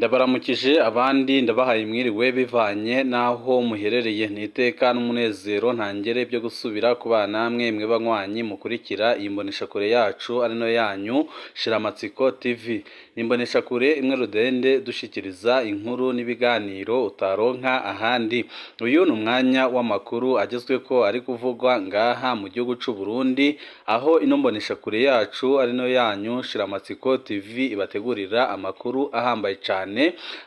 Ndabaramukije abandi ndabahaye mwiriwe bivanye naho muherereye n'iteka n'umunezero ntangere byo gusubira kubana namwe mwe banywanyi mukurikira iyi mboneshakure yacu ari no yanyu Shiramatsiko TV. Imboneshakure imwe rudende dushikiriza inkuru n'ibiganiro utaronka ahandi. Uyu ni umwanya w'amakuru agezweko ari kuvugwa ngaha mu gihugu c'u Burundi, aho ino mboneshakure yacu ari no yanyu Shiramatsiko TV ibategurira amakuru ahambaye cyane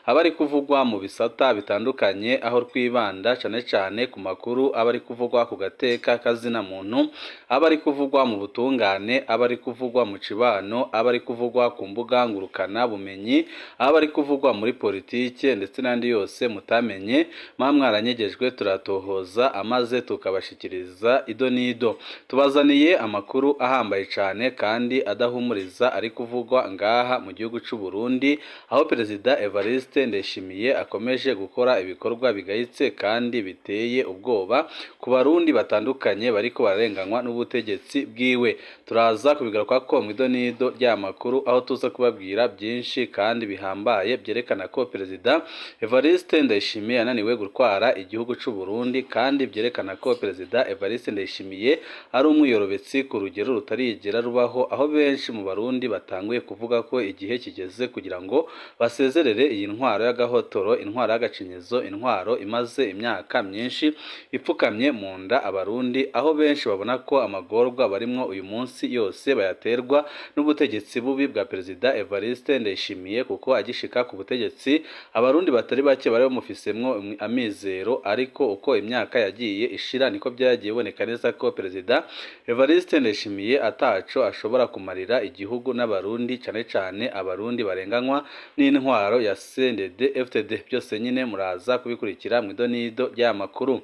abari kuvugwa mu bisata bitandukanye, aho twibanda cyane ku makuru abari kuvugwa ku gateka kazina muntu, abari kuvugwa mu butungane, abari kuvugwa mu cibano, abari kuvugwa ku mbuga ngurukana bumenyi, abari kuvugwa muri politike ndetse n'andi yose mutamenye mwamwaranyegejwe turatohoza amaze tukabashikiriza ido nido. Tubazaniye amakuru ahambaye cyane kandi adahumuriza ari kuvugwa ngaha mu gihugu c'u Burundi, aho Perezida Evariste Ndayishimiye akomeje gukora ibikorwa bigayitse kandi biteye ubwoba ku barundi batandukanye bariko bararenganywa n'ubutegetsi bwiwe. Turaza kubigaruka ko mwido nido ry'amakuru, aho tuza kubabwira byinshi kandi bihambaye byerekana ko Perezida Evariste Ndayishimiye yananiwe gutwara igihugu c'u Burundi, kandi byerekana ko Perezida Evariste Ndayishimiye ari umwiyorobetsi ku rugero rutarigera rubaho, aho benshi mu barundi batanguye kuvuga ko igihe kigeze kugira ngo basezerere iyi ntwaro y'agahotoro, intwaro y'agacinyizo, intwaro imaze imyaka myinshi ipfukamye mu nda abarundi, aho benshi babona ko amagorwa barimwo uyu munsi yose bayaterwa n'ubutegetsi bubi bwa Perezida Evariste Ndayishimiye, kuko agishika ku butegetsi abarundi batari bake bari bamufisemwo amizero, ariko uko imyaka yagiye ishira niko byagiye boneka neza ko Perezida Evariste Ndayishimiye ataco ashobora kumarira igihugu n'abarundi, cyane abarundi barenganywa n'intwaro ya CNDD FDD. Byose nyine muraza kubikurikira mwido nido ry'amakuru.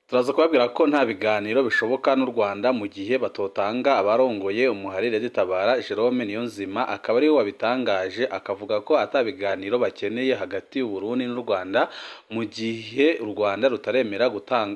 Turaza kubabwira ko nta biganiro bishoboka n'u Rwanda mu gihe batotanga abarongoye umuharire zitabara Jerome Niyonzima, akaba ariwe wabitangaje akavuga ko atabiganiro bakeneye hagati y'u Burundi n'u Rwanda mu gihe u Rwanda rutaremera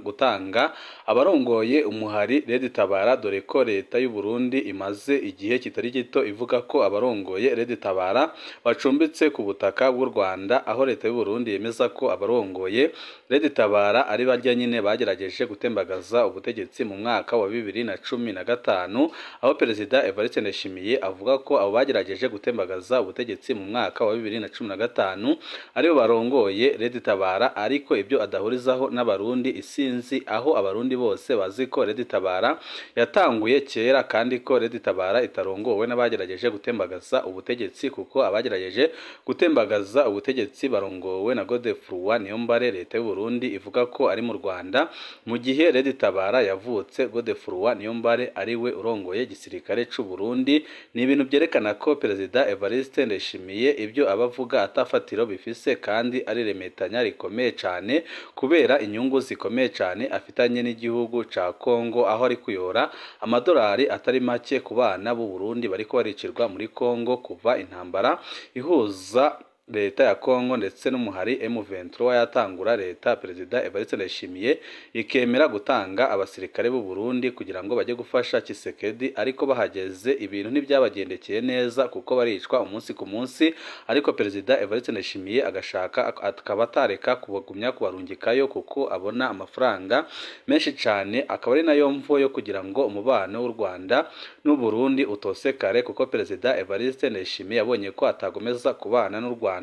gutanga abarongoye umuhari Reditabara, dore ko leta y'u Burundi imaze igihe kitari gito ivuga ko abarongoye Reditabara bacumbitse ku butaka bw'u Rwanda, aho leta y'u Burundi yemeza ko abarongoye Reditabara ari barya nyine bagerageje gutembagaza ubutegetsi mu mwaka wa 2015, aho Perezida Evariste Ndayishimiye avuga ko abo bagerageje gutembagaza ubutegetsi mu mwaka wa 2015 aribo barongoye Reditabara, ariko ibyo adahurizaho n'abarundi isinzi, aho abarundi bose bazi ko Reditabara yatanguye kera kandi ko Reditabara itarongowe n'abagerageje gutembagaza ubutegetsi, kuko abagerageje gutembagaza ubutegetsi barongowe na Godefroid Niyombare. Leta y'u Burundi ivuga ko ari mu Rwanda mu gihe Reditabara yavutse Godefroid Niyombare ariwe urongoye igisirikare c'u Burundi. Ni ibintu byerekana ko Perezida Evariste Ndayishimiye ibyo abavuga atafatiro bifise, kandi ari remetanya rikomeye cyane kubera inyungu zikomeye cyane afitanye n'igihugu ca Kongo, aho ari kuyora amadolari atari make ku bana b'u Burundi bariko baricirwa muri Kongo kuva intambara ihuza leta ya Kongo ndetse n'umuhari M23 yatangura. Leta Perezida Evariste Ndayishimiye ikemera gutanga abasirikare b'u Burundi kugira ngo bajye gufasha Tshisekedi, ariko bahageze ibintu ntibyabagendekeye neza kuko baricwa umunsi ku munsi, ariko Perezida Evariste Ndayishimiye agashaka akaba atareka kubagumya kubarungikayo kuko abona amafaranga menshi cyane, akaba ari nayo mvo yo kugira ngo umubano w'u Rwanda n'u Burundi utosekare, kuko Perezida Evariste Ndayishimiye yabonye ko atagomeza kubana n'u Rwanda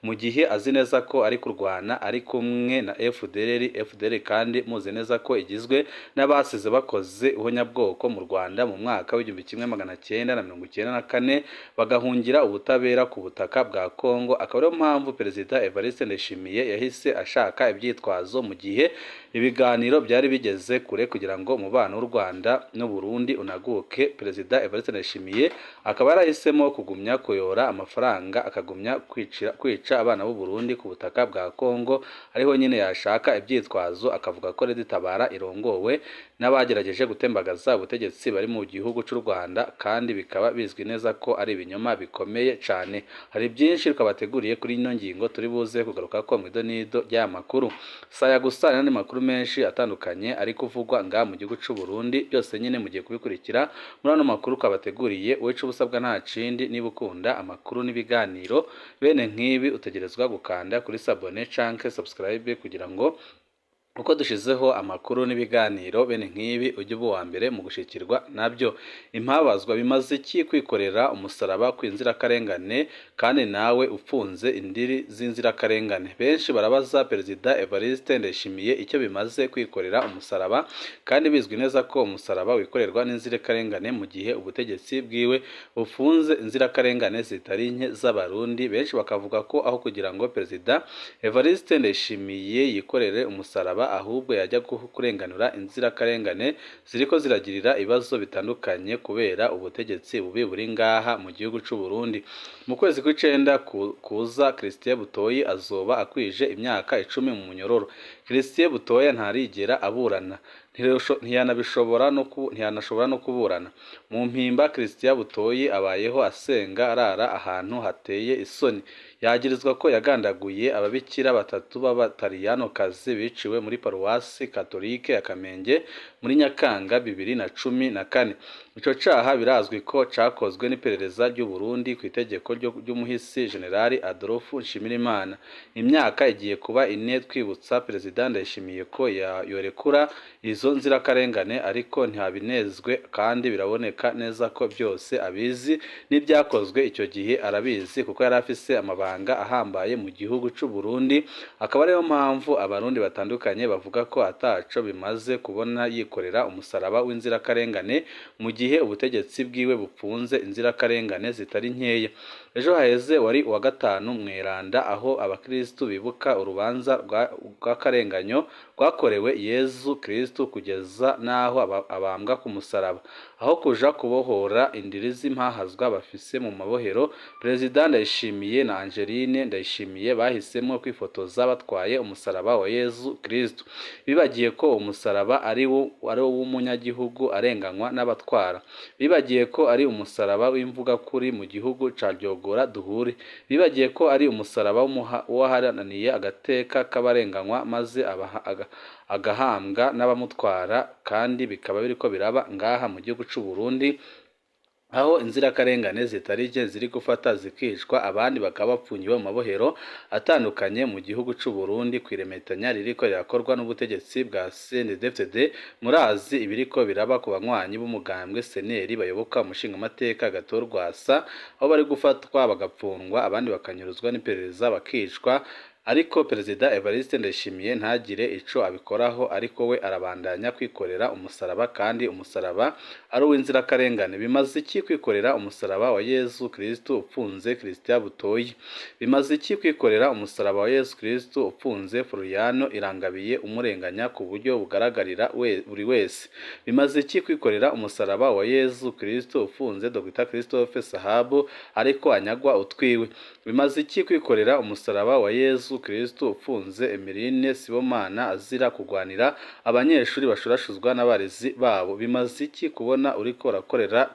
mu gihe azi neza ko ari kurwana ari kumwe na FDR kandi muzi neza ko igizwe n'abasize bakoze ihonyabwoko mu Rwanda mu mwaka w'1994 bagahungira ubutabera ku butaka bwa Kongo. Akaba ariyo mpamvu Perezida Evariste Ndayishimiye yahise ashaka ibyitwazo mu gihe ibiganiro byari bigeze kure kugira ngo umubano w'u Rwanda n'u Burundi unaguke. Perezida Evariste Ndayishimiye akaba yarahisemo kugumya kuyora amafaranga, akagumya kwica abana b'u Burundi ku butaka bwa Kongo, ariho nyine yashaka ibyitwazo akavuga ko Reditabara irongowe n'abagerageje gutembagaza ubutegetsi bari mu gihugu cy'u Rwanda, kandi bikaba bizwi neza ko ari ibinyoma bikomeye cyane. Hari byinshi twabateguriye kuri ino ngingo turi buze kugaruka ko mwido nido ry'amakuru. Saya gusa n'andi makuru menshi atandukanye ari kuvugwa nga mu gihugu cy'u Burundi, byose nyine mugiye kubikurikira muri ano makuru twabateguriye. Wowe ico busabwa nta kindi, niba ukunda amakuru n'ibiganiro bene nk'ibi utegerezwa gukanda kuri sabone canke subscribe kugira ngo uko dushizeho amakuru n'ibiganiro bene nk'ibi ujye uba uwa mbere mu gushikirwa nabyo. Impabazwa bimaze iki kwikorera umusaraba kw'inzirakarengane kandi nawe upfunze indiri z'inzirakarengane? Benshi barabaza Perezida Evariste Ndayishimiye icyo bimaze kwikorera umusaraba, kandi bizwi neza ko umusaraba wikorerwa n'inzirakarengane mu gihe ubutegetsi bwiwe bufunze inzirakarengane zitari nke z'Abarundi. Benshi bakavuga ko aho kugira ngo Perezida Evariste Ndayishimiye yikorere umusaraba, ahubwo yajya kurenganura inzirakarengane ziriko ziragirira ibibazo bitandukanye kubera ubutegetsi bubi buri ngaha mu gihugu cy'u Burundi. Mu kwezi kw'icenda kuza Christien Butoyi azoba akwije imyaka 10 mu munyororo. Christien Butoyi ntarigera aburana, ntiyanashobora no kuburana. Mu mpimba Christien Butoyi abayeho asenga arara ahantu hateye isoni. Yagirizwa ko yagandaguye ababikira batatu b'abatariyanokazi biciwe muri paruwasi katolike ya Kamenge muri Nyakanga 2014. Ico caha birazwi ko cakozwe n'iperereza ry'u Burundi ku itegeko ry'umuhisi Generali Adolphe Nshimirimana. Imyaka igiye kuba 4 twibutsa Perezida Ndayishimiye ko yorekura izo nzirakarengane, ariko ntihabinezwe kandi biraboneka neza ko byose abizi n'ibyakozwe icyo gihe arabizi, kuko yari afise amabanga ahambaye mu gihugu cy'u Burundi. Akaba ariyo mpamvu Abarundi batandukanye bavuga ko ataco bimaze kubona yikorera umusaraba w'inzirakarengane mu gihe ubutegetsi bwiwe bupfunze inzirakarengane zitari nkeya. Ejo haheze wari uwa gatanu mweranda, aho abakristu bibuka urubanza rw'akarenganyo rwakorewe Yezu Kristu kugeza naho abambwa ku musaraba. Aho kuja kubohora indiri z'impahazwa bafise mu mabohero, Perezida Ndayishimiye na Angeline Ndayishimiye bahisemo kwifotoza batwaye umusaraba wa Yezu Kristu, bibagiye ko umusaraba ari w'umunyagihugu arenganywa n'abatwara. Bibagiye ko ari umusaraba w'imvuga kuri mu gihugu ca Ryogora duhure. Bibagiye ko ari umusaraba w'uwaharananiye agateka k'abarenganywa maze agahambwa n'abamutwara, kandi bikaba biriko biraba ngaha mu gihugu cy'u Burundi, aho inzirakarengane zitarije ziri gufata zikicwa, abandi bakaba bapfunyiwe mu mabohero atandukanye mu gihugu cy'u Burundi. Kwiremetanya ririko rirakorwa n'ubutegetsi bwa CNDD-FDD. Murazi ibiriko biraba ku banywanyi b'umugambwe seneri bayoboka umushingamateka Gatorwasa, aho bari gufatwa bagapfungwa, abandi bakanyuruzwa n'iperereza bakicwa. Ariko Perezida Evariste Ndayishimiye ntagire ico abikoraho, ariko we arabandanya kwikorera umusaraba, kandi umusaraba ari uw'inzirakarengane. Bimaze iki kwikorera umusaraba wa Yezu Kristu upfunze Christien Butoyi? Bimaze iki kwikorera umusaraba wa Yezu Kristu upfunze Floriano Irangabiye umurenganya ku buryo bugaragarira buri wese? Bimaze iki kwikorera umusaraba wa Yezu Kristu upfunze Dr Christophe Sahabu ariko anyagwa utwiwe? Bimaze iki kwikorera umusaraba wa Yezu Kristu upfunze Emeline Sibomana azira kugwanira abanyeshuri bashurashuzwa n'abarezi babo? Bimaze iki kubona uriko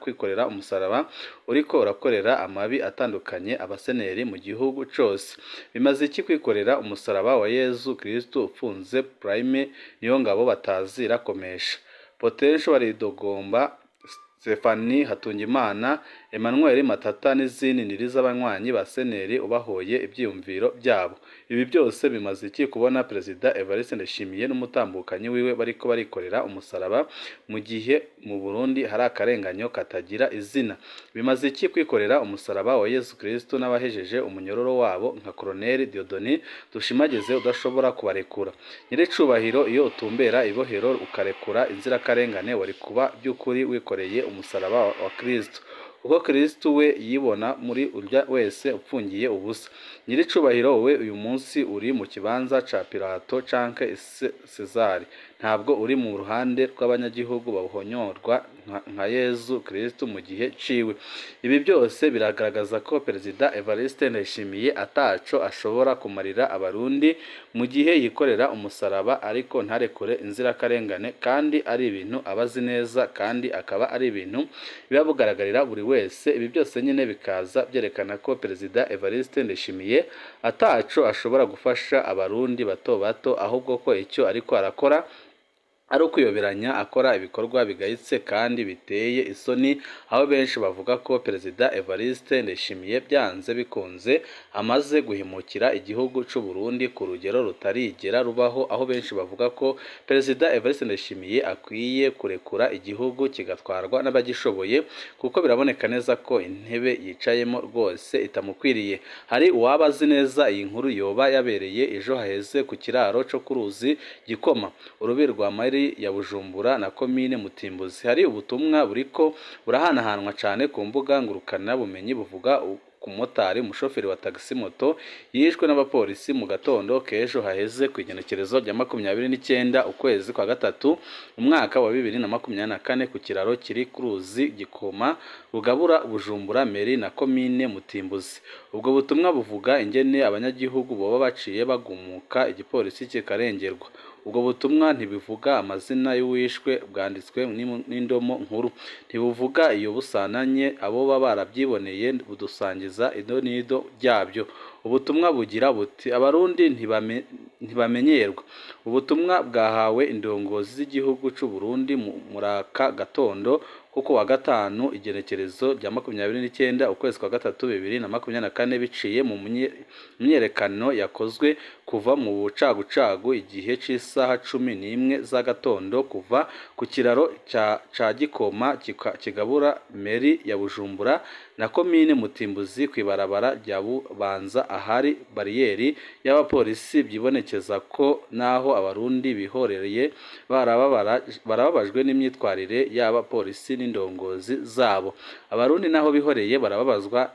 kwikorera umusaraba, uriko urakorera amabi atandukanye abaseneri mu gihugu cose? Bimaze iki kwikorera umusaraba wa Yezu Kristu upfunze Prime Niyongabo batazira komesha, Potential Baridogomba, Stefani Hatungimana, Emmanuel Matata n'izindi ndiri z'abanywanyi ba seneri ubahoye ibyiyumviro byabo? Ibi byose bimaze iki kubona Perezida Evariste Ndayishimiye n'umutambukanyi wiwe bariko barikorera umusaraba mu gihe mu Burundi hari akarenganyo katagira izina? Bimaze iki kwikorera umusaraba wa Yezu Kristu n'abahejeje umunyororo wabo nka Colonel Dieudonné Dushimagize udashobora kubarekura? Nyiricubahiro, iyo utumbera ibohero ukarekura inzirakarengane, wari kuba by'ukuri wikoreye umusaraba wa Kristu, kuko Kristu we yibona muri urya wese upfungiye ubusa. Nyiricubahiro, wowe uyu munsi uri mu kibanza ca Pilato canke Cesare, ntabwo uri mu ruhande rw'abanyagihugu bahonyorwa nka Yezu Kristo mu gihe ciwe. Ibi byose biragaragaza ko Perezida Evariste Ndayishimiye ataco ashobora kumarira abarundi mu gihe yikorera umusaraba ariko ntarekure inzirakarengane, kandi ari ibintu abazi neza kandi akaba ari ibintu biba bugaragarira buri wese. Ibi byose nyine bikaza byerekana ko Perezida Evariste Ndayishimiye ataco ashobora gufasha abarundi bato bato, ahubwo ko icyo ariko arakora ari ukuyoberanya, akora ibikorwa bigayitse kandi biteye isoni, aho benshi bavuga ko Perezida Evariste Ndayishimiye byanze bikunze amaze guhemukira igihugu cy'u Burundi ku rugero rutarigera rubaho, aho benshi bavuga ko Perezida Evariste Ndayishimiye akwiye kurekura igihugu kigatwarwa n'abagishoboye, kuko biraboneka neza ko intebe yicayemo rwose itamukwiriye. Hari uwaba azi neza iyi nkuru yoba yabereye ejo haheze ku kiraro cyo ku ruzi Gikoma, urubi rwa Mari ya Bujumbura na komine Mutimbuzi. Hari ubutumwa buriko burahanahanwa cyane ku mbuga ngurukana bumenyi buvuga ku motari umushoferi wa taxi moto yishwe n'abapolisi mu gatondo k'ejo haheze ku igenekerezo rya 29 ukwezi kwa gatatu umwaka wa 2024 ku kiraro kiri ku ruzi Gikoma rugabura Bujumbura Meri na komine Mutimbuzi. Ubwo butumwa buvuga ingene abanyagihugu boba baciye bagumuka igipolisi kikarengerwa. Ubwo butumwa ntibivuga amazina y'uwishwe, bwanditswe n'indomo nkuru, ntibuvuga iyo busananye, abo baba barabyiboneye budusangiza idonido ryabyo. Ubutumwa bugira buti abarundi ntibamenyerwa. Ubutumwa bwahawe indongozi z'igihugu cy'u Burundi muri aka gatondo kuko wa gatanu igenekerezo rya 29 ukwezi kwa gatatu 2024 biciye mu myerekano yakozwe kuva mu bucagucagu igihe cy'isaha 11 za gatondo kuva ku kiraro ca Gikoma kigabura Meri ya Bujumbura na komine Mutimbuzi kwibarabara rya Bubanza ahari bariyeri y'abapolisi. Byibonekeza ko naho abarundi bihorereye barababajwe n'imyitwarire y'abapolisi n'indongozi zabo. Abarundi naho bihoreye barababazwa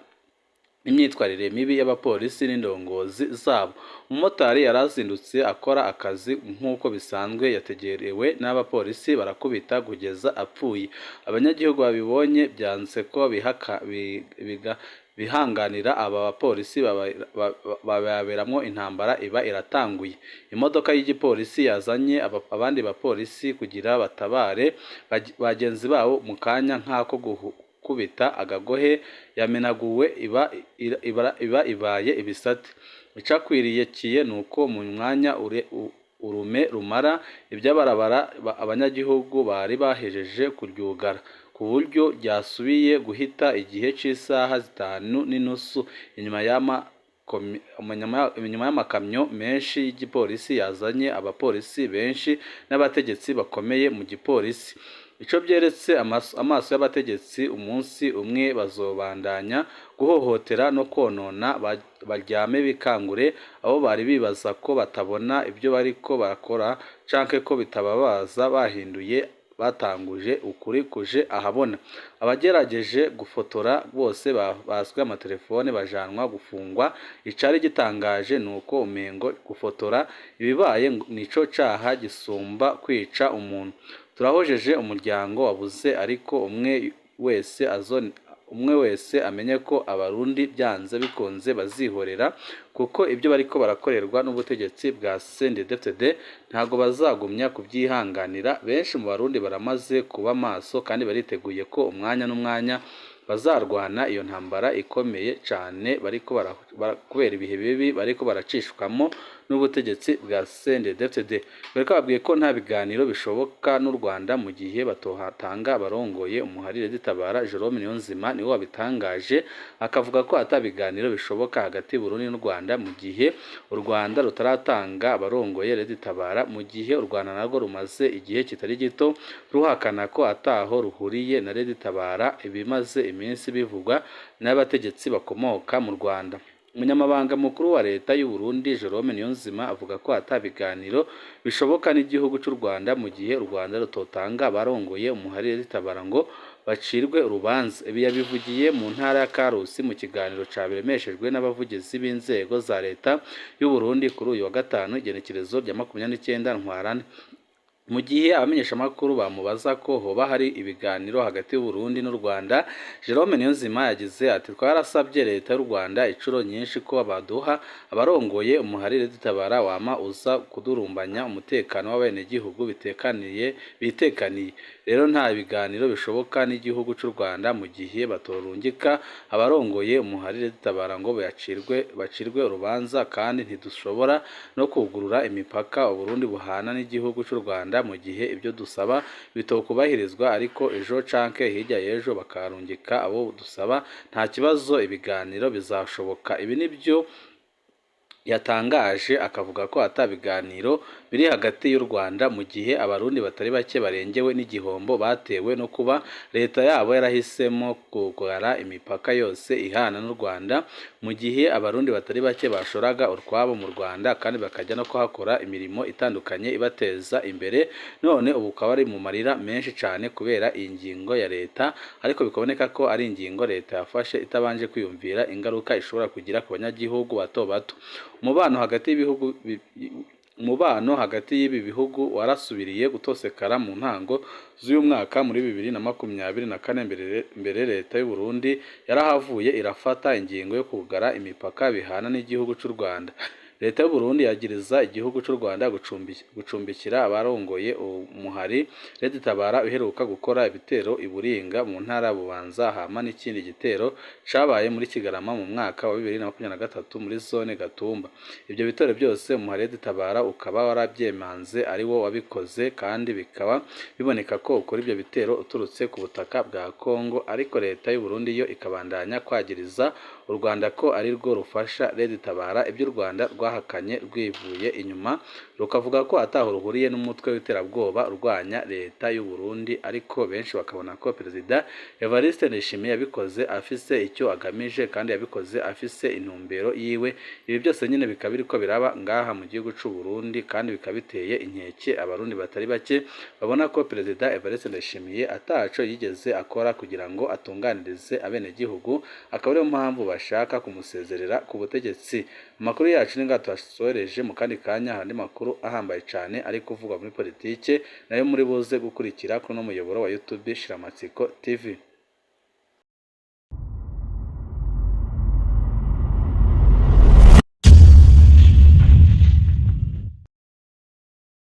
imyitwarire mibi y'abapolisi n'indongozi zabo. Umumotari yarazindutse akora akazi nk'uko bisanzwe, yategerewe n'abapolisi barakubita kugeza apfuye. Abanyagihugu babibonye byanze ko bihanganira aba bapolisi bababeramo intambara iba iratanguye. Imodoka y'igipolisi yazanye abandi bapolisi kugira batabare bagenzi babo mu kanya nk'ako kubita agagohe yamenaguwe ibaye ibisate. Icakwiriye nuko mu mwanya urume rumara ibyabarabara abanyagihugu bari bahejeje kuryugara ku buryo ryasubiye guhita igihe cy'isaha 5:30 inyuma y'amakamyo menshi y'igipolisi yazanye abapolisi benshi n'abategetsi bakomeye mu gipolisi. Ico byeretse amaso y'abategetsi umunsi umwe bazobandanya guhohotera no konona baryame bikangure abo bari bibaza ko batabona ibyo bariko barakora canke ko bitababaza bahinduye batanguje ukuri kuje ahabona. Abagerageje gufotora bose baswe amatelefone bajanwa gufungwa. Icari gitangaje nuko umengo gufotora ibibaye nico caha gisumba kwica umuntu. Turahojeje umuryango wabuze, ariko umwe wese amenye ko abarundi byanze bikunze bazihorera, kuko ibyo bariko barakorerwa n'ubutegetsi bwa CNDD-FDD ntago bazagumya kubyihanganira. Benshi mu barundi baramaze kuba maso kandi bariteguye ko umwanya n'umwanya bazarwana iyo ntambara ikomeye cyane bariko kubera ibihe bibi bariko baracishwamo n'ubutegetsi bwa CNDD-FDD. Bariko babwiye ko nta biganiro bishoboka n'u Rwanda mu gihe batohatanga abarongoye umuharire zitabara. Jerome Niyonzima niwe wabitangaje akavuga ko atabiganiro bishoboka hagati y'Uburundi n'u Rwanda mu gihe u Rwanda rutaratanga abarongoye zitabara, mu gihe u Rwanda narwo rumaze igihe kitari gito ruhakana ko ataho ruhuriye na zitabara, ibimaze iminsi bivugwa n'abategetsi bakomoka mu Rwanda. Umunyamabanga mukuru wa leta y'u Burundi Jerome Niyonzima avuga ko atabiganiro bishoboka n'igihugu cy'u Rwanda mu gihe u Rwanda rutotanga abarongoye umuharire zitabara ngo bacirwe urubanza. Ibi yabivugiye mu ntara ya Karusi mu kiganiro cabiremeshejwe n'abavugizi b'inzego za leta y'u Burundi kuri uyu wa gatanu igenekerezo rya 29 Ntwarante. mu gihe abamenyeshamakuru bamubaza ko hoba hari ibiganiro hagati y'u Burundi n'u Rwanda, Jerome Niyonzima yagize ati twarasabye leta y'u Rwanda inshuro nyinshi ko baduha abarongoye umuharire dutabara wama uza kudurumbanya umutekano w'abenegihugu bitekaniye rero nta biganiro bishoboka n'igihugu cy'u Rwanda mu gihe batorungika abarongoye umuharire dutabara ngo bacirwe urubanza kandi ntidushobora no kugurura imipaka u Burundi buhana n'igihugu cy'u Rwanda mu gihe ibyo dusaba bitokubahirizwa ariko ejo canke hirya y'ejo bakarungika abo dusaba nta kibazo ibiganiro bizashoboka. Ibi nibyo yatangaje akavuga ko atabiganiro biri hagati y'u Rwanda mu gihe abarundi batari bake barengewe n'igihombo batewe no kuba leta yabo yarahisemo kugara imipaka yose ihana n'u Rwanda mu gihe abarundi batari bake bashoraga urwabo mu Rwanda kandi bakajya no kuhakora imirimo itandukanye ibateza imbere, none ubu ukaba ari mu marira menshi cyane kubera iyi ngingo ya leta, ariko bikaboneka ko ari ingingo leta yafashe itabanje kwiyumvira ingaruka ishobora kugira ku banyagihugu bato bato. Umubano hagati y'ibi bihugu warasubiriye gutosekara mu ntango z'uyu mwaka muri 2024 mbere leta y'u Burundi yarahavuye irafata ingingo yo kugara imipaka bihana n'igihugu cy'u Rwanda. Leta y'u Burundi yagiriza igihugu cy'u Rwanda gucumbikira abarongoye umuhari Leta Tabara uheruka gukora ibitero iburinga mu ntara Bubanza hama n'ikindi gitero cabaye muri Kigarama mu mwaka wa 2023 muri zone Gatumba. Ibyo bitero byose umuhari Leta Tabara ukaba warabyemanze ari wo wabikoze kandi bikaba biboneka ko ukora ibyo bitero uturutse ku butaka bwa Kongo, ariko leta y'u Burundi yo ikabandanya kwagiriza u Rwanda ko ari rwo rufasha Leta Tabara ibyo u Rwanda rwahakanye rwivuye inyuma rukavuga ko ataho ruhuriye n'umutwe w'iterabwoba urwanya leta y'u Burundi, ariko benshi bakabona ko Perezida Evariste Ndayishimiye yabikoze afise icyo agamije kandi yabikoze afise intumbero yiwe. Ibi byose nyine bikaba biriko biraba ngaha mu gihugu cy'u Burundi kandi bikabiteye inkeke abarundi batari bake babona ko Perezida Evariste Ndayishimiye ataco yigeze akora kugira ngo atunganirize abenegihugu, akaba ariyo mpamvu bashaka kumusezerera ku butegetsi. Amakuru yacu ninga twasoreje mu kandi kanya handi makuru ahambaye cyane ari kuvugwa muri politike nayo muri buze gukurikira kuri no muyoboro wa YouTube Shiramatsiko TV.